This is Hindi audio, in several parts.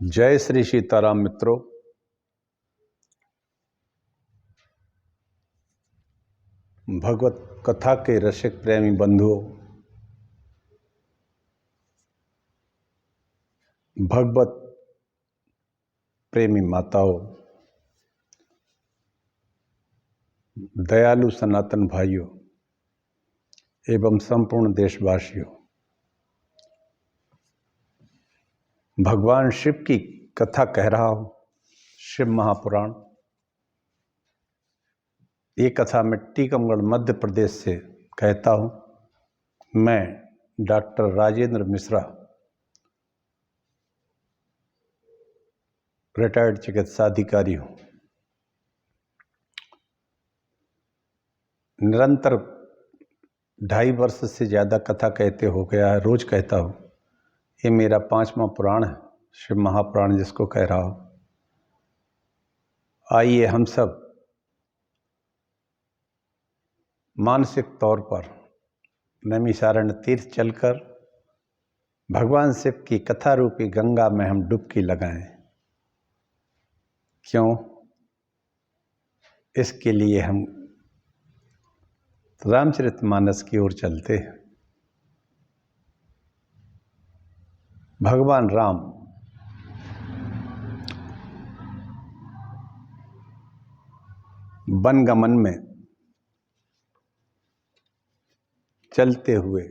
जय श्री सीताराम मित्रों। भगवत कथा के रसिक प्रेमी बंधुओं, भगवत प्रेमी माताओं, दयालु सनातन भाइयों एवं संपूर्ण देशवासियों, भगवान शिव की कथा कह रहा हूँ। शिव महापुराण। ये कथा मैं टीकमगढ़ मध्य प्रदेश से कहता हूँ। मैं डॉक्टर राजेंद्र मिश्रा, रिटायर्ड चिकित्सा अधिकारी हूँ। निरंतर 2.5 वर्ष से ज़्यादा कथा कहते हो गया है, रोज कहता हूँ। ये मेरा 5वां पुराण है, शिव महापुराण जिसको कह रहा हूँ। आइए हम सब मानसिक तौर पर नैमिषारण्य तीर्थ चलकर भगवान शिव की कथा रूपी गंगा में हम डुबकी लगाएं। क्यों? इसके लिए हम रामचरितमानस की ओर चलते हैं। भगवान राम वनगमन में चलते हुए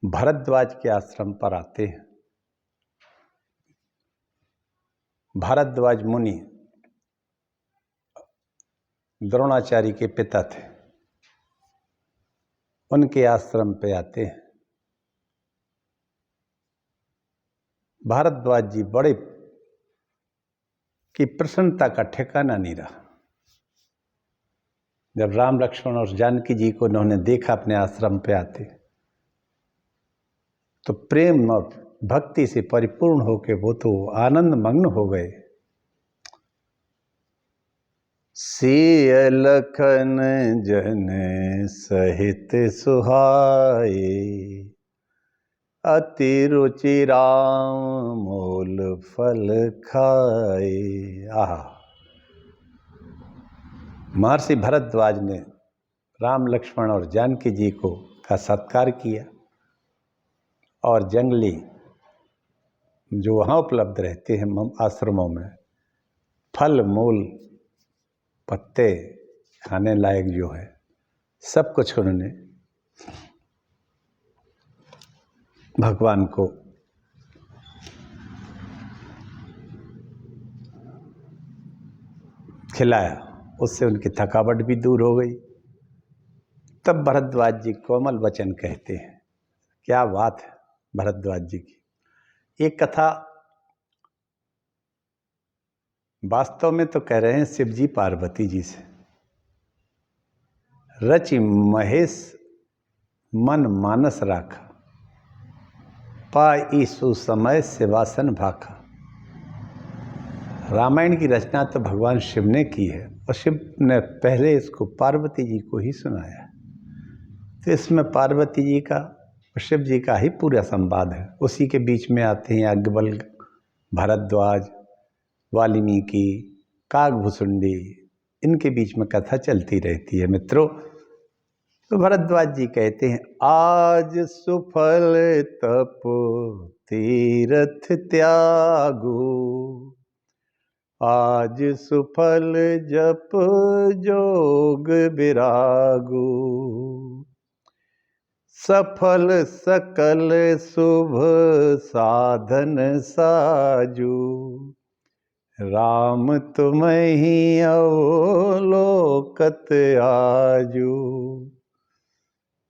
भरद्वाज के आश्रम पर आते हैं। भरद्वाज मुनि द्रोणाचार्य के पिता थे, उनके आश्रम पे आते हैं। भारद्वाज जी बड़े की प्रसन्नता का ठिकाना नहीं रहा। जब राम लक्ष्मण और जानकी जी को उन्होंने देखा अपने आश्रम पे आते, तो प्रेम और भक्ति से परिपूर्ण होकर वो तो आनंद मग्न हो गए। सिय लखन जन सहित सुहाए, अति रुचि राम मूल फल खाए। आहा! महर्षि भरद्वाज ने राम लक्ष्मण और जानकी जी को का सत्कार किया और जंगली जो वहाँ उपलब्ध रहते हैं आश्रमों में, फल मूल पत्ते खाने लायक जो है, सब कुछ उन्होंने भगवान को खिलाया। उससे उनकी थकावट भी दूर हो गई। तब भरद्वाज जी कोमल वचन कहते हैं। क्या बात है भरद्वाज जी की। एक कथा वास्तव में तो कह रहे हैं शिव जी पार्वती जी से। रचि महेश मन मानस राखा, पाई सुसमय सेवासन भाखा। रामायण की रचना तो भगवान शिव ने की है और शिव ने पहले इसको पार्वती जी को ही सुनाया। तो इसमें पार्वती जी का और शिव जी का ही पूरा संवाद है। उसी के बीच में आते हैं याज्ञवल्क्य, भरद्वाज, वाल्मीकि, काकभुसुंडी, इनके बीच में कथा चलती रहती है मित्रों। तो भरद्वाज जी कहते हैं, आज सुफल तप तीरथ त्यागो, आज सुफल जप जोग विरागो, सफल सकल शुभ साधन साजू, राम तुम्हि अवलोकत आजू।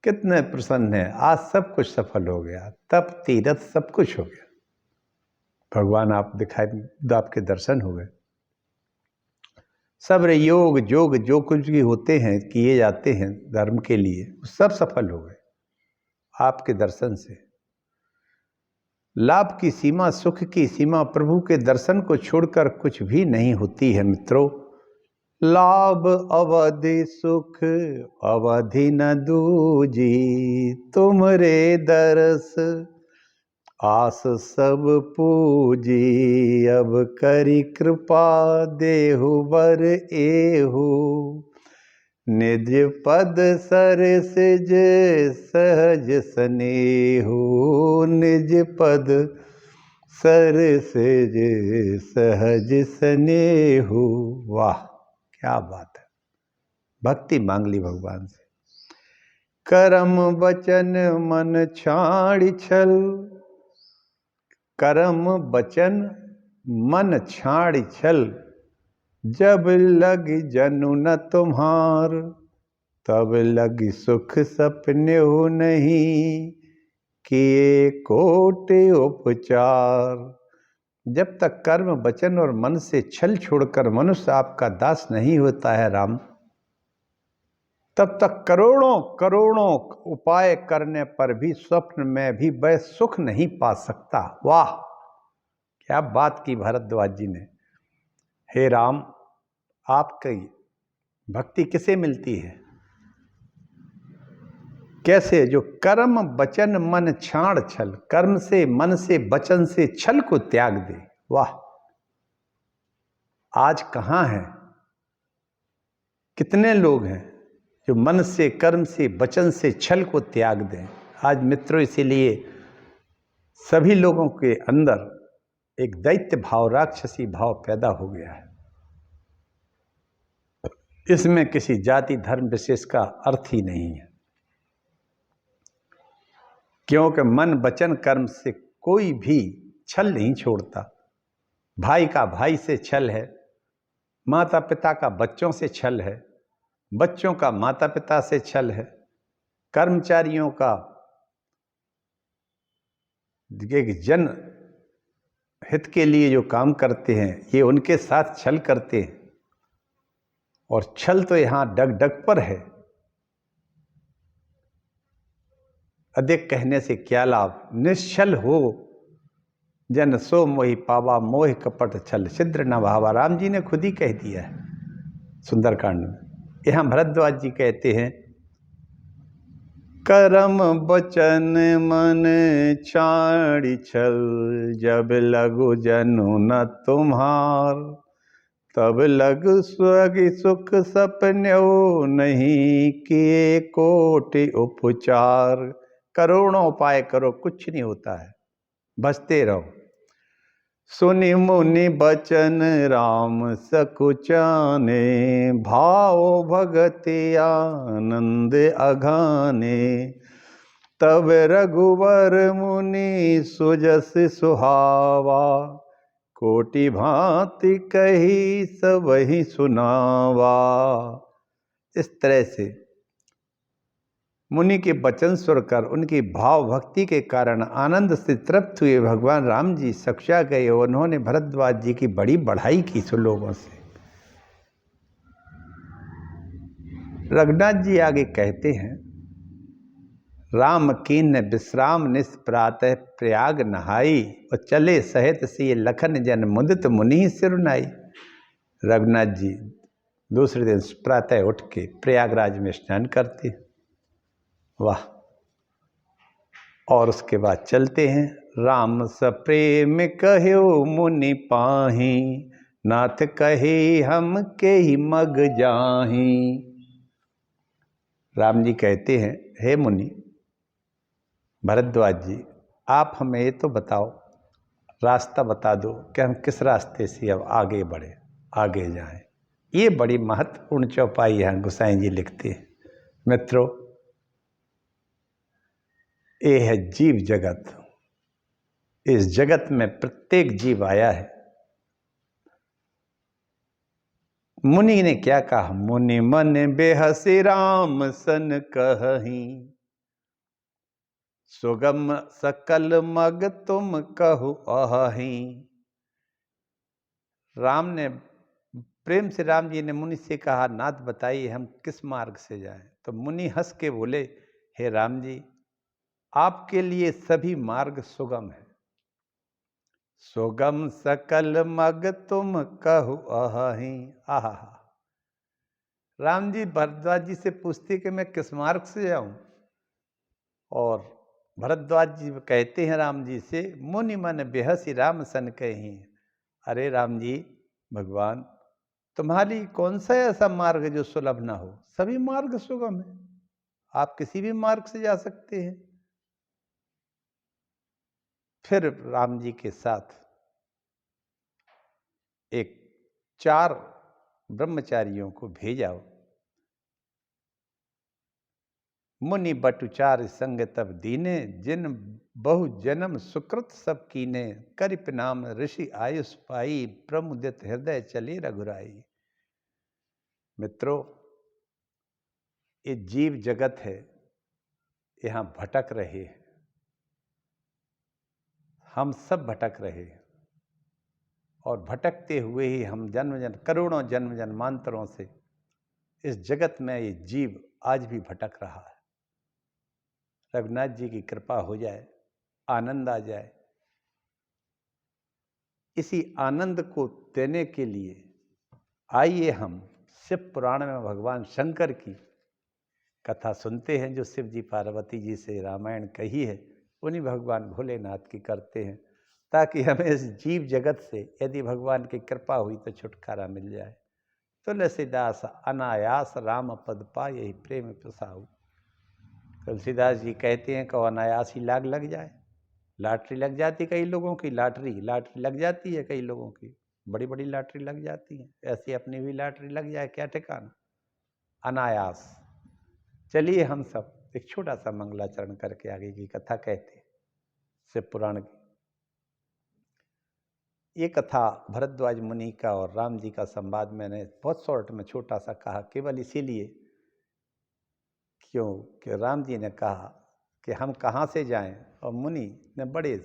कितने प्रसन्न है, आज सब कुछ सफल हो गया, तप तीरथ सब कुछ हो गया। भगवान आप दिखाई, आपके दर्शन हो गए। सब योग जोग जो कुछ भी होते हैं, किए जाते हैं धर्म के लिए, सब सफल हो गए आपके दर्शन से। लाभ की सीमा, सुख की सीमा प्रभु के दर्शन को छोड़कर कुछ भी नहीं होती है मित्रों। लाभ अवधि सुख अवधि न दूजी, तुमरे दरस आस सब पूजी अब करी कृपा देहु बर एहु। निज पद सर सिज सहज स्नेहु। निज पद सर सिज सहज स्नेहु। वाह क्या बात है, भक्ति मांग ली भगवान से। करम बचन मन छाड़ छल। करम बचन मन छाड़ छल। जब लग जनु न तुम्हार, तब लग सुख सपने हो नहीं, किए कोटि उपचार। जब तक कर्म वचन और मन से छल छोड़कर मनुष्य आपका दास नहीं होता है राम, तब तक करोड़ों करोड़ों उपाय करने पर भी स्वप्न में भी वह सुख नहीं पा सकता। वाह क्या बात की भरद्वाज जी ने। हे राम, आपकी भक्ति किसे मिलती है? कैसे? जो कर्म वचन मन छाड़ छल, कर्म से मन से वचन से छल को त्याग दे। वाह, आज कहाँ है? कितने लोग हैं जो मन से कर्म से वचन से छल को त्याग दें? आज मित्रों, इसीलिए सभी लोगों के अंदर एक दैत्य भाव, राक्षसी भाव पैदा हो गया है। इसमें किसी जाति धर्म विशेष का अर्थ ही नहीं है, क्योंकि मन वचन कर्म से कोई भी छल नहीं छोड़ता। भाई का भाई से छल है, माता पिता का बच्चों से छल है, बच्चों का माता पिता से छल है, कर्मचारियों का एक जन हित के लिए जो काम करते हैं ये उनके साथ छल करते हैं। और छल तो यहां डग डग पर है। अधिक कहने से क्या लाभ, निश्छल हो जन सो मोहि पावा, मोह कपट छल छिद्र न भावा। राम जी ने खुद ही कह दिया है सुंदरकांड में। यहां भरद्वाज जी कहते हैं, करम बचन मन छाड़ छल, जब लगु जनु न तुम्हार, तब लग स्वर्ग सुख सपन्यो नहीं, किए कोटि उपचार। करोड़ों उपाय करो, कुछ नहीं होता है, बचते रहो। सुनि मुनि बचन राम सकुचाने, भाव भगति आनंद अघाने, तब रघुवर मुनि सुजस सुहावा, कोटि भांति कही सब ही सुनावा। इस तरह से मुनि के वचन सुनकर उनकी भाव भक्ति के कारण आनंद से तृप्त हुए भगवान राम जी सकुचा गए। उन्होंने भरद्वाज जी की बड़ी बढ़ाई की सो लोगों से। रघुनाथ जी आगे कहते हैं, राम कीन विश्राम निष्प्रातः प्रयाग नहाई, और चले सहित से लखन जन मुदित मुनि सिरुनाई। रघुनाथ जी दूसरे दिन प्रातः उठ के प्रयागराज में स्नान करते। वाह। और उसके बाद चलते हैं, राम सप्रेम कहो मुनि पाही, नाथ कहे हम के ही मग जाही। राम जी कहते हैं, हे मुनि भरद्वाज जी, आप हमें ये तो बताओ, रास्ता बता दो कि हम किस रास्ते से अब आगे बढ़े, आगे जाएं। ये बड़ी महत्वपूर्ण चौपाई है, गोसाई जी लिखते हैं। मित्रों, ये है जीव जगत। इस जगत में प्रत्येक जीव आया है। मुनि ने क्या कहा, मुनि मन बेहसी राम सन कहीं, सुगम सकल मग तुम कहु अहि। राम ने प्रेम से, राम जी ने मुनि से कहा, नाथ बताइए हम किस मार्ग से जाएं। तो मुनि हंस के बोले, हे राम जी, आपके लिए सभी मार्ग सुगम है। सुगम सकल मग तुम कहु अहि। आहा, राम जी भरद्वाज जी से पूछते कि मैं किस मार्ग से जाऊं, और भरद्वाज जी कहते हैं राम जी से, मुनि मन बेहसी राम सन कहीं। अरे राम जी, भगवान तुम्हारी कौन सा ऐसा मार्ग जो सुलभ ना हो? सभी मार्ग सुगम है, आप किसी भी मार्ग से जा सकते हैं। फिर राम जी के साथ एक 4 ब्रह्मचारियों को भेजा। मुनि बटुचार संग तब दीने, जिन बहु जन्म सुकृत सब कीने। करिप नाम ऋषि आयुष पाई, प्रमुदित हृदय चले रघुराई। मित्रों, ये जीव जगत है, यहां भटक रहे हैं, हम सब भटक रहे हैं। और भटकते हुए ही हम करोड़ों जन्म जन्मांतरों से इस जगत में ये जीव आज भी भटक रहा है। रघुनाथ जी की कृपा हो जाए, आनंद आ जाए। इसी आनंद को देने के लिए आइए हम शिव पुराण में भगवान शंकर की कथा सुनते हैं, जो शिव जी पार्वती जी से रामायण कही है, उन्हीं भगवान भोलेनाथ की करते हैं, ताकि हमें इस जीव जगत से यदि भगवान की कृपा हुई तो छुटकारा मिल जाए। तुलसीदास अनायास राम पद पाए, यही प्रेम प्रसाऊ। तुलसीदास जी कहते हैं कि अनायास ही लाग लग जाए। लॉटरी लग जाती कई लोगों की, लॉटरी लग जाती है कई लोगों की, बड़ी बड़ी लॉटरी लग जाती है। ऐसी अपनी भी लॉटरी लग जाए, क्या ठिकाना। अनायास। चलिए हम सब एक छोटा सा मंगलाचरण करके आगे की कथा कहते हैं शिव पुराण की। ये कथा भरद्वाज मुनि का और राम जी का संवाद मैंने बहुत शॉर्ट में छोटा सा कहा, केवल इसीलिए क्यों कि राम जी ने कहा कि हम कहाँ से जाएं, और मुनि ने बड़े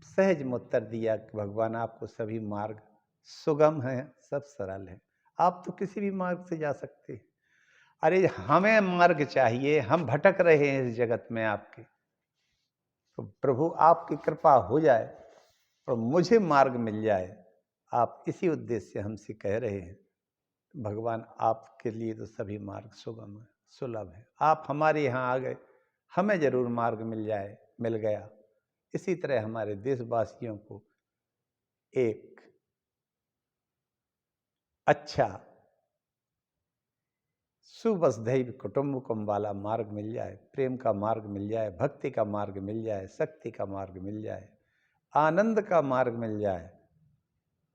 सहज में उत्तर दिया कि भगवान आपको सभी मार्ग सुगम हैं, सब सरल है, आप तो किसी भी मार्ग से जा सकते हैं। अरे हमें मार्ग चाहिए, हम भटक रहे हैं इस जगत में आपके, तो प्रभु आपकी कृपा हो जाए और मुझे मार्ग मिल जाए, आप इसी उद्देश्य से हमसे कह रहे हैं। भगवान आपके लिए तो सभी मार्ग सुगम है, सुलभ है। आप हमारे यहाँ आ गए, हमें जरूर मार्ग मिल गया। इसी तरह हमारे देशवासियों को एक अच्छा सुवसुधैव कुटुंबकम वाला मार्ग मिल जाए, प्रेम का मार्ग मिल जाए, भक्ति का मार्ग मिल जाए, शक्ति का मार्ग मिल जाए, आनंद का मार्ग मिल जाए।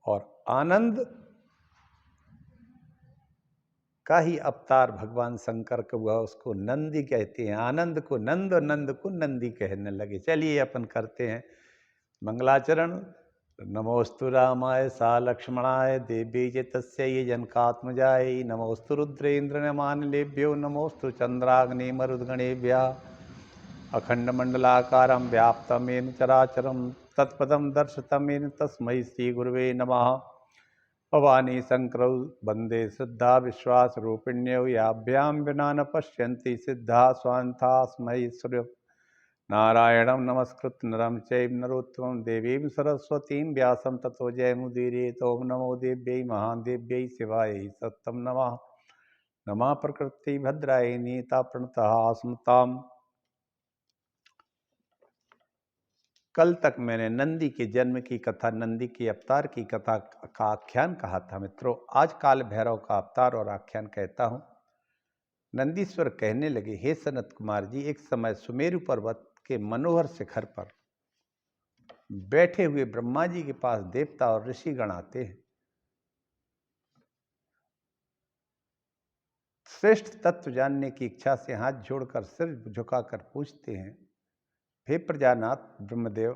और आनंद का ही अवतार भगवान शंकर का हुआ, उसको नंदी कहते हैं। आनंद को नंद और नंद को नंदी कहने लगे। चलिए अपन करते हैं मंगलाचरण। नमोस्तु रामाय सा लक्ष्मणाय देवी च तस्यै जनकात्मजाय। नमोस्तु रुद्रेन्द्र नमानिलेभ्यो, नमोस्तु चंद्राग्नि मरुद्गणेभ्यः। अखंडमंडलाकारं व्याप्तं येन चराचरं तत्पदं दर्शितं येन तस्मै श्रीगुरुवे नमः। भवानी शंकरौ वंदे श्रद्धा विश्वास रूपिण्यौ, याभ्यां विना न पश्यन्ति सिद्धा स्वान्तास्मै सूर्य। नारायणं नमस्कृत्य नरं चैव नरोत्तमं देवीं सरस्वतीं व्यासं ततो जयमुदीरयेत्। ओं नमो देव्यै महादेव्यै शिवायै सत्तं नमः। नमः प्रकृति भद्रायै नीता प्रणतः स्मृताम्। कल तक मैंने नंदी के जन्म की कथा, नंदी के अवतार की कथा का आख्यान कहा था मित्रों। आज काल भैरव का अवतार और आख्यान कहता हूँ। नंदीश्वर कहने लगे, हे सनत कुमार जी, एक समय सुमेरु पर्वत के मनोहर शिखर पर बैठे हुए ब्रह्मा जी के पास देवता और ऋषिगण आते हैं। श्रेष्ठ तत्व जानने की इच्छा से हाथ जोड़कर सिर झुकाकर पूछते हैं, हे प्रजानाथ ब्रह्मदेव,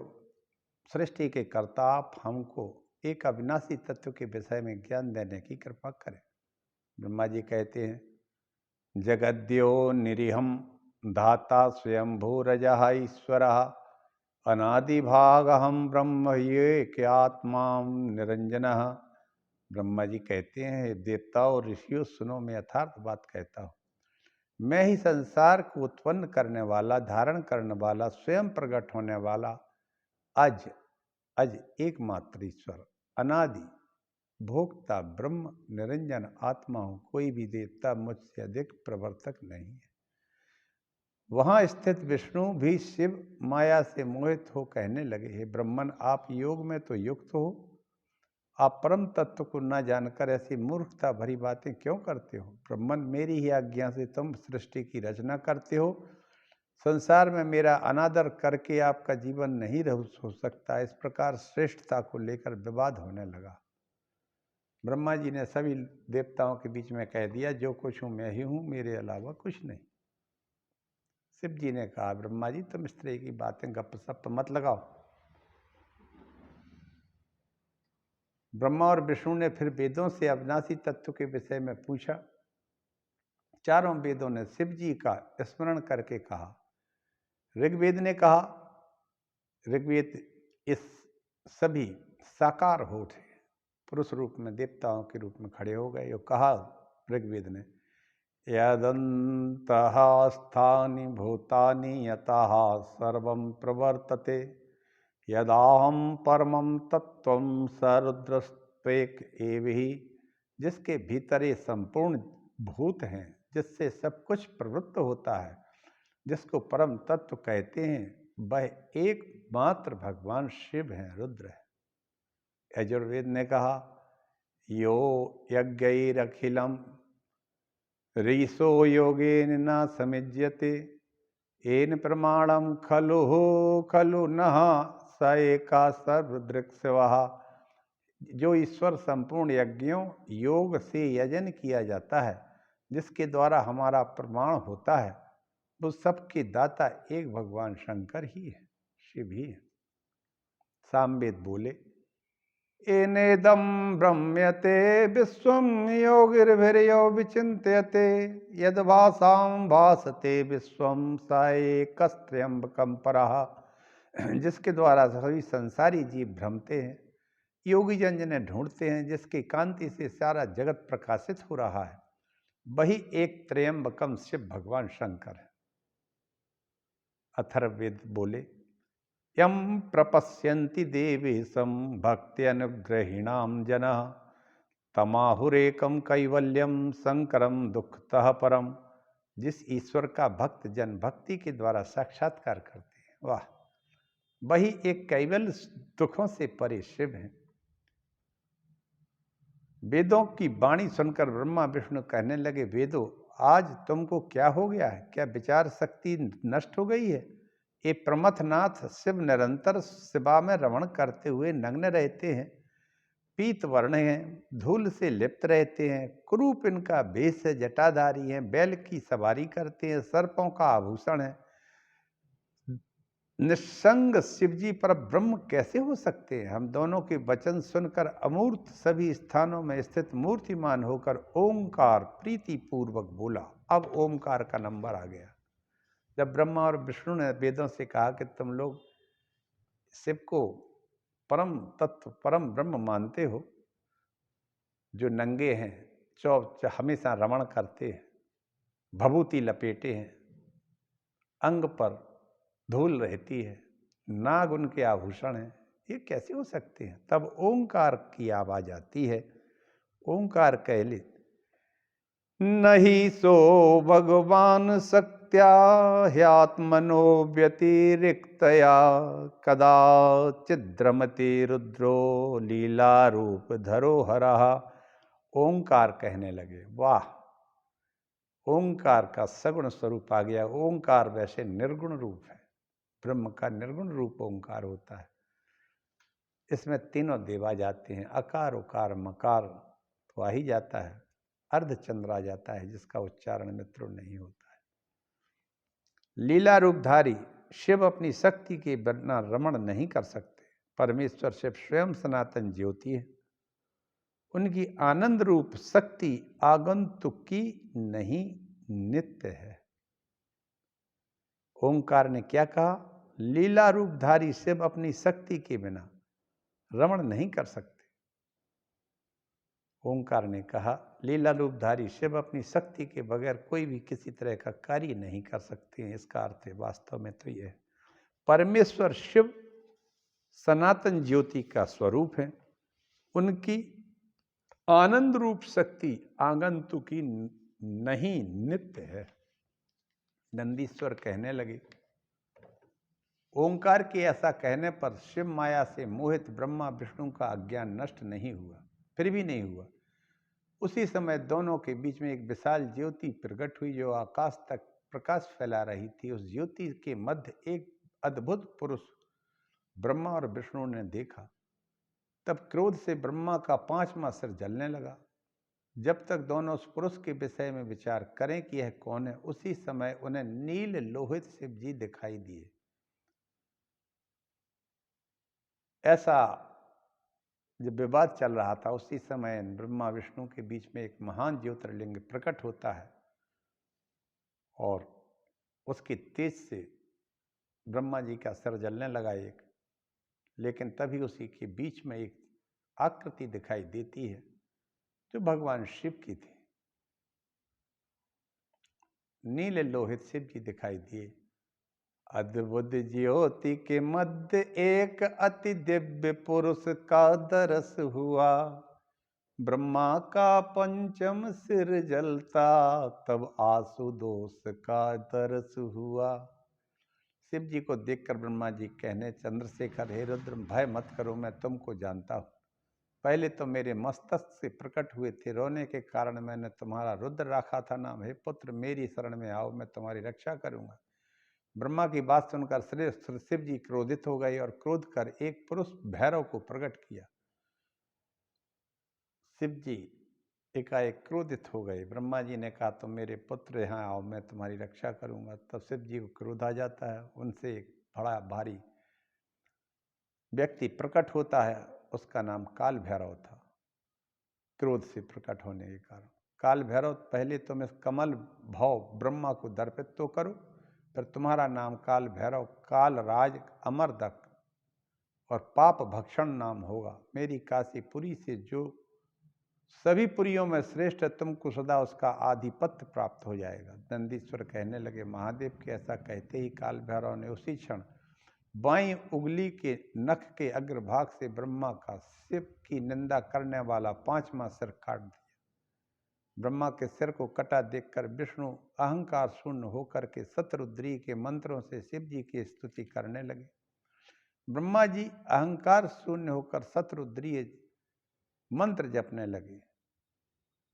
सृष्टि के कर्ता, आप हमको एक अविनाशी तत्व के विषय में ज्ञान देने की कृपा करें। ब्रह्मा जी कहते हैं, जगद्यो निरीहम धाता स्वयंभूरजः ईश्वरः, अनादिभागहम ब्रह्म ये क्यात्मा निरंजनः। ब्रह्मा जी कहते हैं, देवताओं और ऋषियों सुनो, मैं यथार्थ बात कहता हूँ। मैं ही संसार को उत्पन्न करने वाला, धारण करने वाला, स्वयं प्रकट होने वाला अज एकमात्र ईश्वर, अनादि भोक्ता ब्रह्म निरंजन आत्मा हूँ। कोई भी देवता मुझसे अधिक प्रवर्तक नहीं है। वहाँ स्थित विष्णु भी शिव माया से मोहित हो कहने लगे, हे ब्रह्मन, आप योग में तो युक्त हो, आप परम तत्व को न जानकर ऐसी मूर्खता भरी बातें क्यों करते हो? ब्रह्मन, मेरी ही आज्ञा से तुम सृष्टि की रचना करते हो। संसार में मेरा अनादर करके आपका जीवन नहीं हो सकता। इस प्रकार श्रेष्ठता को लेकर विवाद होने लगा। ब्रह्मा जी ने सभी देवताओं के बीच में कह दिया, जो कुछ हूँ मैं ही हूँ, मेरे अलावा कुछ नहीं। शिव जी ने कहा, ब्रह्मा जी, तुम इस तरह की बातें गप-सप मत लगाओ। ब्रह्मा और विष्णु ने फिर वेदों से अविनाशी तत्व के विषय में पूछा। चारों वेदों ने शिव जी का स्मरण करके कहा। ऋग्वेद ने कहा, ऋग्वेद इस सभी साकार हो उठे, पुरुष रूप में देवताओं के रूप में खड़े हो गए। और कहा ऋग्वेद ने, यदन्तः स्थानि भूतानि यतः सर्वं प्रवर्तते यदाहं परमं तत्त्वं स रुद्रस्त्वेक एव ही। जिसके भीतर ये संपूर्ण भूत हैं, जिससे सब कुछ प्रवृत्त होता है, जिसको परम तत्व कहते हैं, वह एकमात्र भगवान शिव हैं, रुद्र है। यजुर्वेद ने कहा, यो यज्ञैरखिलम् ऋषो योगेन न समिज्यते येन प्रमाणम खलु खलु नः स एका सर्वदृक् शिवः। जो ईश्वर संपूर्ण यज्ञों योग से यजन किया जाता है, जिसके द्वारा हमारा प्रमाण होता है, वो सबके दाता एक भगवान शंकर ही है, शिव ही है। सामवेद बोले, एनेदं ब्रह्म्यते विश्वं योगिर्भिर्यो विचिन्त्यते यद्भासां भासते विश्वं स एकस्त्र्यंबकं परः। जिसके द्वारा सभी संसारी जीव भ्रमते हैं, योगी जन जिन्हें ढूंढते हैं, जिसकी कांति से सारा जगत प्रकाशित हो रहा है, वही एक त्र्यंबकम शिव भगवान शंकर है। अथर्ववेद बोले, यम प्रपश्यन्ति देवेशं भक्त्यनुग्रहिणां जनः तमाहुरेकं कैवल्यम शंकरम दुःखतः परम। जिस ईश्वर का भक्त जन भक्ति के द्वारा साक्षात्कार करते हैं, वाह, वही एक कैवल्य दुखों से परे शिव हैं। वेदों की वाणी सुनकर ब्रह्मा विष्णु कहने लगे, वेदों, आज तुमको क्या हो गया है? क्या विचार शक्ति नष्ट हो गई है? ये प्रमथनाथ शिव निरंतर शिवा में रमण करते हुए नग्न रहते हैं, पीत वर्ण हैं, धूल से लिप्त रहते हैं, कुरूप इनका वेश है, जटाधारी हैं, बैल की सवारी करते हैं, सर्पों का आभूषण है। निस्संग शिवजी पर ब्रह्म कैसे हो सकते हैं? हम दोनों के वचन सुनकर अमूर्त सभी स्थानों में स्थित मूर्तिमान होकर ओंकार प्रीति पूर्वक बोला। अब ओंकार का नंबर आ गया। जब ब्रह्मा और विष्णु ने वेदों से कहा कि तुम लोग शिव को परम तत्व परम ब्रह्म मानते हो, जो नंगे हैं, हमेशा रमण करते हैं, भभूति लपेटे हैं, अंग पर धूल रहती है, नाग उनके आभूषण हैं, ये कैसे हो सकते हैं? तब ओंकार की आवाज आती है। ओंकार कहले, नहीं सो भगवान शक्त्या ह्यात्मनो व्यतिरिक्तया कदाचिद्रमते रुद्रो लीला रूप धरोहरः। ओंकार कहने लगे, वाह, ओंकार का सगुण स्वरूप आ गया। ओंकार वैसे निर्गुण रूप है, ब्रह्म का निर्गुण रूप ओंकार होता है। इसमें तीनों देव आ जाते हैं, अकार उकार मकार तो आ ही जाता है, अर्धचंद्र आ जाता है, जिसका उच्चारण मित्रों नहीं होता है। लीला रूपधारी शिव अपनी शक्ति के बिना रमण नहीं कर सकते। परमेश्वर शिव स्वयं सनातन ज्योति है, उनकी आनंद रूप शक्ति आगंतुक की नहीं, नित्य है। ओंकार ने क्या कहा? लीला रूपधारी शिव अपनी शक्ति के बिना रमण नहीं कर सकते। ओंकार ने कहा, लीला रूपधारी शिव अपनी शक्ति के बगैर कोई भी किसी तरह का कार्य नहीं कर सकते हैं। इसका अर्थ है, वास्तव में तो यह परमेश्वर शिव सनातन ज्योति का स्वरूप है। उनकी आनंद रूप शक्ति आगंतुकी नहीं, नित्य है। नंदीश्वर कहने लगे। ओंकार के ऐसा कहने पर शिव माया से मोहित ब्रह्मा विष्णु का अज्ञान नष्ट नहीं हुआ, फिर भी नहीं हुआ। उसी समय दोनों के बीच में एक विशाल ज्योति प्रकट हुई जो आकाश तक प्रकाश फैला रही थी। उस ज्योति के मध्य एक अद्भुत पुरुष ब्रह्मा और विष्णु ने देखा। तब क्रोध से ब्रह्मा का 5वां सिर जलने लगा। जब तक दोनों उस पुरुष के विषय में विचार करें कि यह कौन है, उसी समय उन्हें नील लोहित शिव जी दिखाई दिए। ऐसा जब विवाद चल रहा था, उसी समय ब्रह्मा विष्णु के बीच में एक महान ज्योतिर्लिंग प्रकट होता है और उसके तेज से ब्रह्मा जी का सिर जलने लगा एक। लेकिन तभी उसी के बीच में एक आकृति दिखाई देती है जो भगवान शिव की थी। नील लोहित शिव जी दिखाई दिए। अद्भुत ज्योति के मध्य एक अति दिव्य पुरुष का दर्श हुआ। ब्रह्मा का 5वां सिर जलता तब आशुतोष का दर्श हुआ। शिव जी को देखकर ब्रह्मा जी कहने, चंद्रशेखर, हे रुद्र, भय मत करो, मैं तुमको जानता हूँ। पहले तो मेरे मस्तक से प्रकट हुए थे, रोने के कारण मैंने तुम्हारा रुद्र रखा था नाम। हे पुत्र, मेरी शरण में आओ, मैं तुम्हारी रक्षा करूंगा। ब्रह्मा की बात सुनकर शिव जी क्रोधित हो गए और क्रोध कर एक पुरुष भैरव को प्रकट किया। शिव जी एकाएक क्रोधित हो गए। ब्रह्मा जी ने कहा, तुम मेरे पुत्र यहाँ आओ, मैं तुम्हारी रक्षा करूंगा। तब शिव जी को क्रोध आ जाता है। उनसे एक बड़ा भारी व्यक्ति प्रकट होता है, उसका नाम काल भैरव था। क्रोध से प्रकट होने के कारण काल भैरव, पहले तुम इस कमल भाव ब्रह्मा को दर्पित तो करो, फिर तुम्हारा नाम काल भैरव, काल राज अमरदक और पाप भक्षण नाम होगा। मेरी काशीपुरी से जो सभी पुरियों में श्रेष्ठ है, तुमको सदा उसका आधिपत्य प्राप्त हो जाएगा। नंदीश्वर कहने लगे, महादेव के ऐसा कहते ही काल भैरव ने उसी क्षण बाईं उंगली के नख के अग्रभाग से ब्रह्मा का शिव की निंदा करने वाला 5वां सिर काट दिया। ब्रह्मा के सिर को कटा देखकर विष्णु अहंकार शून्य होकर के शतरुद्री के मंत्रों से शिव जी की स्तुति करने लगे। ब्रह्मा जी अहंकार शून्य होकर शतरुद्री मंत्र जपने लगे।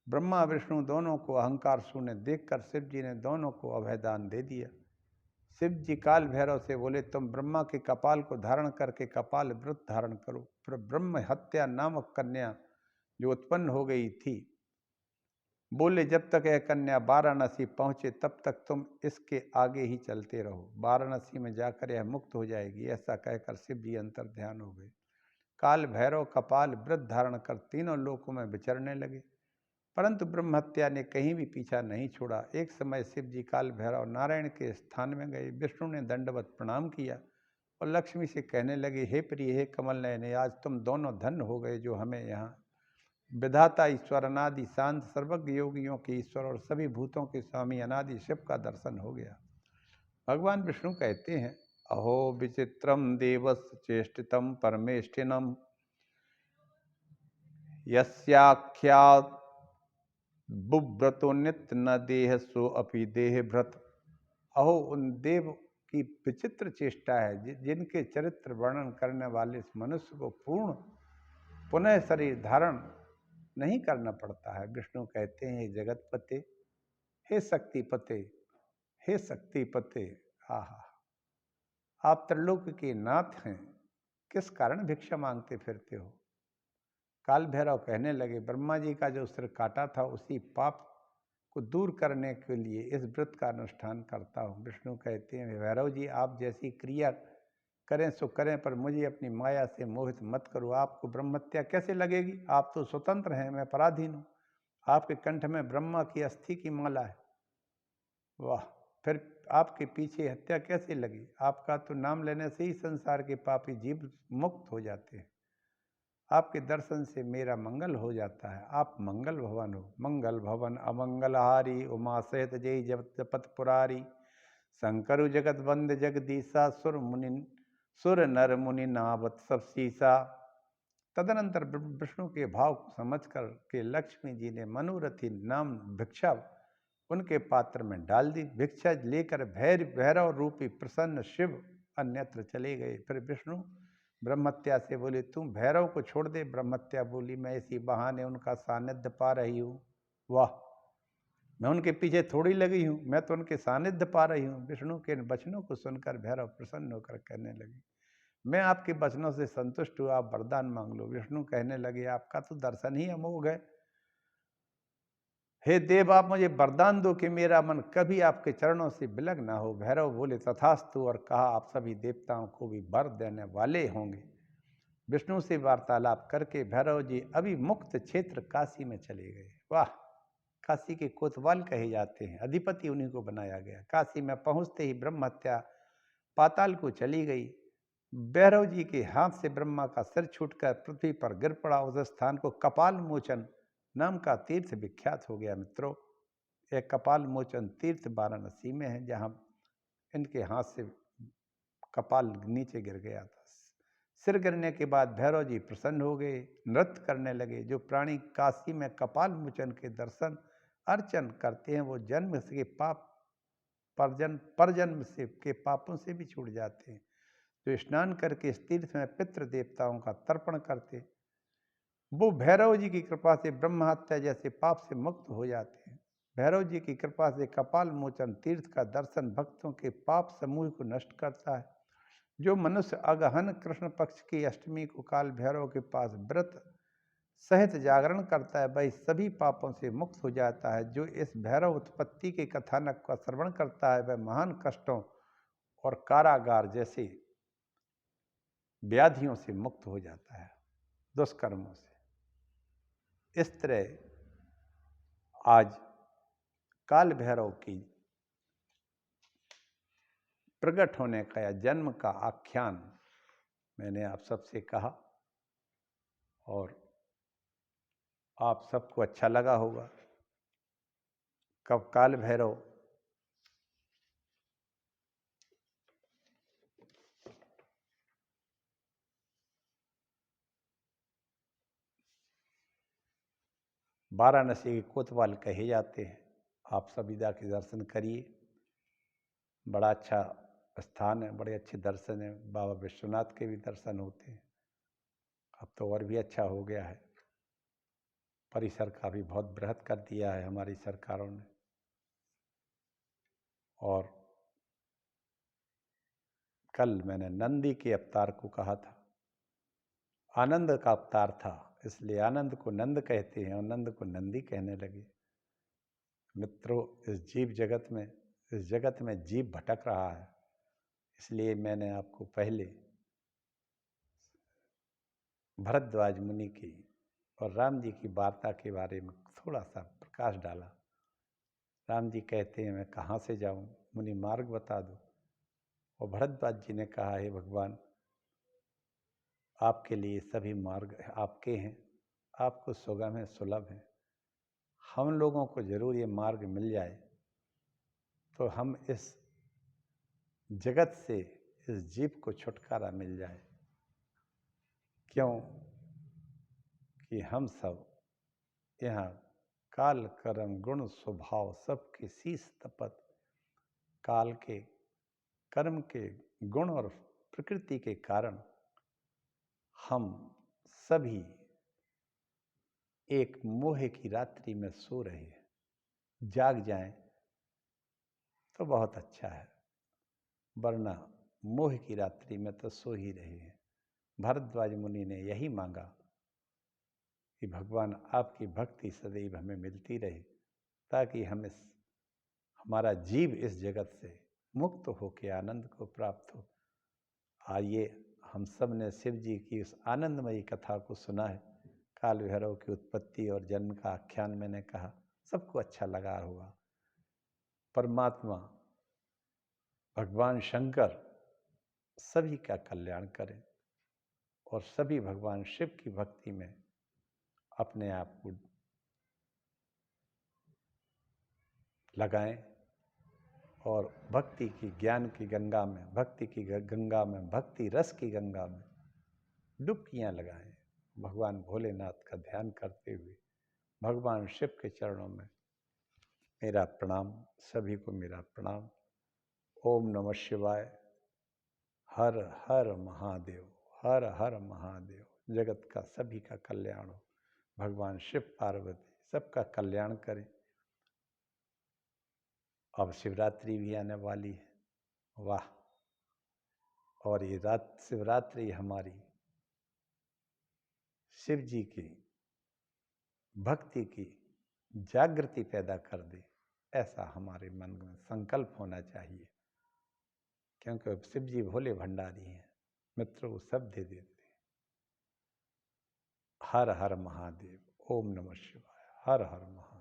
ब्रह्मा विष्णु दोनों को अहंकार शून्य देखकर शिव जी ने दोनों को अभयदान दे दिया। शिव जी काल भैरव से बोले, तुम ब्रह्मा के कपाल को धारण करके कपाल व्रत धारण करो। फिर ब्रह्म हत्या नामक कन्या जो उत्पन्न हो गई थी, बोले, जब तक यह कन्या वाराणसी पहुंचे तब तक तुम इसके आगे ही चलते रहो, वाराणसी में जाकर यह मुक्त हो जाएगी। ऐसा कहकर शिव जी अंतर ध्यान हो गए। काल भैरव कपाल व्रत धारण कर तीनों लोकों में विचरने लगे, परंतु ब्रह्म हत्या ने कहीं भी पीछा नहीं छोड़ा। एक समय शिव जी काल भैरव नारायण के स्थान में गए। विष्णु ने दंडवत प्रणाम किया और लक्ष्मी से कहने लगे, हे प्रिय, हे कमल नयने, आज तुम दोनों धन्य हो गए जो हमें यहाँ विधाता ईश्वर अनादि शांत सर्वज्ञ योगियों के ईश्वर और सभी भूतों के स्वामी अनादि शिव का दर्शन हो गया। भगवान विष्णु कहते हैं, अहो विचित्रम देवस चेष्टितम परमेष्ठिनम यस्याख्यात बुव्रतो नित्य न देह सो अपि देह भ्रत। अहो, उन देव की विचित्र चेष्टा है जिनके चरित्र वर्णन करने वाले इस मनुष्य को पुनः शरीर धारण नहीं करना पड़ता है। विष्णु कहते हैं, हे जगतपते, हे शक्तिपते, हे शक्तिपते, आहा, आप त्रिलोक के नाथ हैं, किस कारण भिक्षा मांगते फिरते हो। काल भैरव कहने लगे, ब्रह्मा जी का जो सिर काटा था उसी पाप को दूर करने के लिए इस व्रत का अनुष्ठान करता हूँ। विष्णु कहते हैं, भैरव जी, आप जैसी क्रिया करें सो करें, पर मुझे अपनी माया से मोहित मत करो। आपको ब्रह्महत्या कैसे लगेगी? आप तो स्वतंत्र हैं, मैं पराधीन हूँ। आपके कंठ में ब्रह्मा की अस्थि की माला है। वाह, फिर आपके पीछे हत्या कैसे लगी? आपका तो नाम लेने से ही संसार के पापी जीव मुक्त हो जाते हैं। आपके दर्शन से मेरा मंगल हो जाता है। आप मंगल भवन हो, मंगल भवन अमंगलहारी, उमा सहित जय जपत पुरारी, शंकरु जगत बंद जगदीसा, सुर नर मुनि नावत सब सीसा। तदनंतर विष्णु के भाव को समझकर के लक्ष्मी जी ने मनोरथी नाम भिक्षा उनके पात्र में डाल दी। भिक्षा लेकर भैरव रूपी प्रसन्न शिव अन्यत्र चले गए। फिर विष्णु ब्रह्मत्या से बोले, तुम भैरव को छोड़ दे। ब्रह्मत्या बोली, मैं इसी बहाने उनका सानिध्य पा रही हूँ। वाह, मैं उनके पीछे थोड़ी लगी हूँ, मैं तो उनके सानिध्य पा रही हूँ। विष्णु के इन वचनों को सुनकर भैरव प्रसन्न होकर कहने लगे, मैं आपके वचनों से संतुष्ट हूँ, आप वरदान मांग लो। विष्णु कहने लगे, आपका तो दर्शन ही अमोघ है। हे देव, आप मुझे वरदान दो कि मेरा मन कभी आपके चरणों से विलग ना हो। भैरव बोले, तथास्तु, और कहा, आप सभी देवताओं को भी वर देने वाले होंगे। विष्णु से वार्तालाप करके भैरव जी अभी मुक्त क्षेत्र काशी में चले गए। वाह, काशी के कोतवाल कहे जाते हैं, अधिपति उन्हीं को बनाया गया। काशी में पहुंचते ही ब्रह्महत्या पाताल को चली गई। भैरव जी के हाथ से ब्रह्मा का सिर छूटकर पृथ्वी पर गिर पड़ा। उस स्थान को कपाल मोचन नाम का तीर्थ विख्यात हो गया। मित्रों, एक कपाल मोचन तीर्थ वाराणसी में है, जहां इनके हाथ से कपाल नीचे गिर गया था। सिर गिरने के बाद भैरव जी प्रसन्न हो गए, नृत्य करने लगे। जो प्राणी काशी में कपाल मोचन के दर्शन अर्चन करते हैं, वो जन्म से पाप परजन्म से के पापों से भी छूट जाते हैं। जो स्नान करके इस तीर्थ में पितृ देवताओं का तर्पण करते, वो भैरव जी की कृपा से ब्रह्म हत्या जैसे पाप से मुक्त हो जाते हैं। भैरव जी की कृपा से कपाल मोचन तीर्थ का दर्शन भक्तों के पाप समूह को नष्ट करता है। जो मनुष्य अगहन कृष्ण पक्ष की अष्टमी को काल भैरव के पास व्रत सहित जागरण करता है, वह सभी पापों से मुक्त हो जाता है। जो इस भैरव उत्पत्ति के कथानक का श्रवण करता है, वह महान कष्टों और कारागार जैसे व्याधियों से मुक्त हो जाता है, दुष्कर्मों से। इस तरह आज काल भैरव की प्रकट होने का या जन्म का आख्यान मैंने आप सबसे कहा, और आप सबको अच्छा लगा होगा। कब काल भैरव वाराणसी के कोतवाल कहे जाते हैं। आप सभी जाके दर्शन करिए, बड़ा अच्छा स्थान है, बड़े अच्छे दर्शन है। बाबा विश्वनाथ के भी दर्शन होते हैं। अब तो और भी अच्छा हो गया है, परिसर का भी बहुत बृहद कर दिया है हमारी सरकारों ने। और कल मैंने नंदी के अवतार को कहा था, आनंद का अवतार था, इसलिए आनंद को नंद कहते हैं और नंद को नंदी कहने लगे। मित्रों, इस जगत में जीव भटक रहा है, इसलिए मैंने आपको पहले भरद्वाज मुनि की और राम जी की वार्ता के बारे में थोड़ा सा प्रकाश डाला। राम जी कहते हैं, मैं कहाँ से जाऊँ, मुनि मार्ग बता दो। और भरद्वाज जी ने कहा, हे भगवान, आपके लिए सभी मार्ग आपके हैं, आपको सुगम है, सुलभ है। हम लोगों को जरूर ये मार्ग मिल जाए तो हम इस जगत से, इस जीव को छुटकारा मिल जाए। क्यों कि हम सब यहाँ काल कर्म गुण स्वभाव सबके शीश तपत, काल के कर्म के गुण और प्रकृति के कारण हम सभी एक मोह की रात्रि में सो रहे हैं। जाग जाएं तो बहुत अच्छा है, वरना मोह की रात्रि में तो सो ही रहे हैं। भरद्वाज मुनि ने यही मांगा कि भगवान आपकी भक्ति सदैव हमें मिलती रहे, ताकि हमारा जीव इस जगत से मुक्त होकर आनंद को प्राप्त हो। आइए, हम सब ने शिव जी की उस आनंदमयी कथा को सुना है। काल भैरव की उत्पत्ति और जन्म का आख्यान मैंने कहा, सबको अच्छा लगा होगा। परमात्मा भगवान शंकर सभी का कल्याण करें और सभी भगवान शिव की भक्ति में अपने आप को लगाएं और भक्ति की, ज्ञान की गंगा में, भक्ति की गंगा में, भक्ति रस की गंगा में डुबकियां लगाएं। भगवान भोलेनाथ का ध्यान करते हुए भगवान शिव के चरणों में मेरा प्रणाम, सभी को मेरा प्रणाम। ओम नमः शिवाय। हर हर महादेव, हर हर महादेव। जगत का सभी का कल्याण हो, भगवान शिव पार्वती सबका कल्याण करें। अब शिवरात्रि भी आने वाली है, वाह। और ये रात शिवरात्रि हमारी शिव जी की भक्ति की जागृति पैदा कर दे, ऐसा हमारे मन में संकल्प होना चाहिए, क्योंकि शिव जी भोले भंडारी हैं, मित्रों वो सब दे देते हैं। हर हर महादेव। ओम नमः शिवाय। हर हर महादेव।